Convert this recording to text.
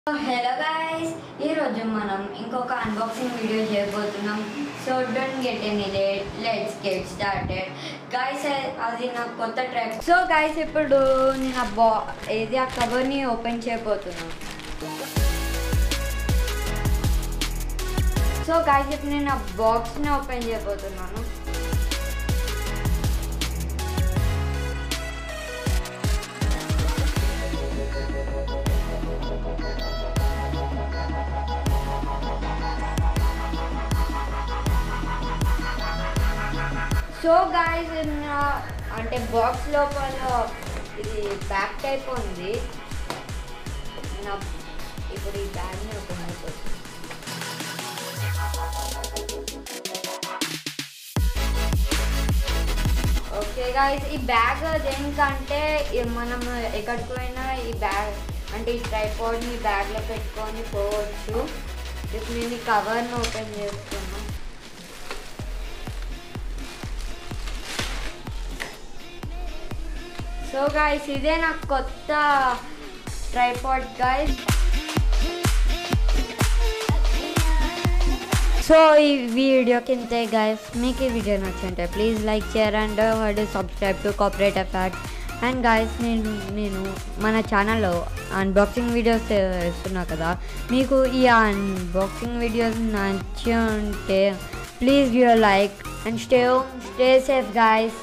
Hello guys, ఈ రోజు మనం ఇంకొక అన్బాక్సింగ్ వీడియో చేయబోతున్నాం. So don't get any late, let's get started. Guys అది నా కొత్త ట్రాక్. సో గైస్ ఇప్పుడు నేను ఆ కవర్ని ఓపెన్ చేయబోతున్నాను. సో గైస్ ఇప్పుడు నేను ఆ బాక్స్ని ఓపెన్ చేయబోతున్నాను. సో గైస్ అంటే బాక్స్ లోపల ఇది బ్యాగ్ టైప్ ఉంది. ఇప్పుడు ఈ బ్యాగ్ని ఓపెన్ అయిపోతుంది. ఓకే గైస్, ఈ బ్యాగ్ దేనికంటే మనం ఎక్కడికి పోయినా ఈ బ్యాగ్ అంటే ఈ ట్రైపాడ్ని బ్యాగ్లో పెట్టుకొని పోవచ్చు. ఇప్పుడు నేను ఈ కవర్ని ఓపెన్ చేస్తున్నాను. సో గైస్ ఇదే నాకు కొత్త ట్రైపాడ్ గైస్. సో ఈ వీడియోకి ఇంతే గైస్. మీకు ఈ వీడియో నచ్చుంటే please like share and subscribe to copyright effect. And guys నేను మన ఛానల్లో అన్బాక్సింగ్ వీడియోస్ చేస్తున్నా కదా, మీకు ఈ అన్బాక్సింగ్ వీడియోస్ నచ్చి ఉంటే please give a like and stay safe guys.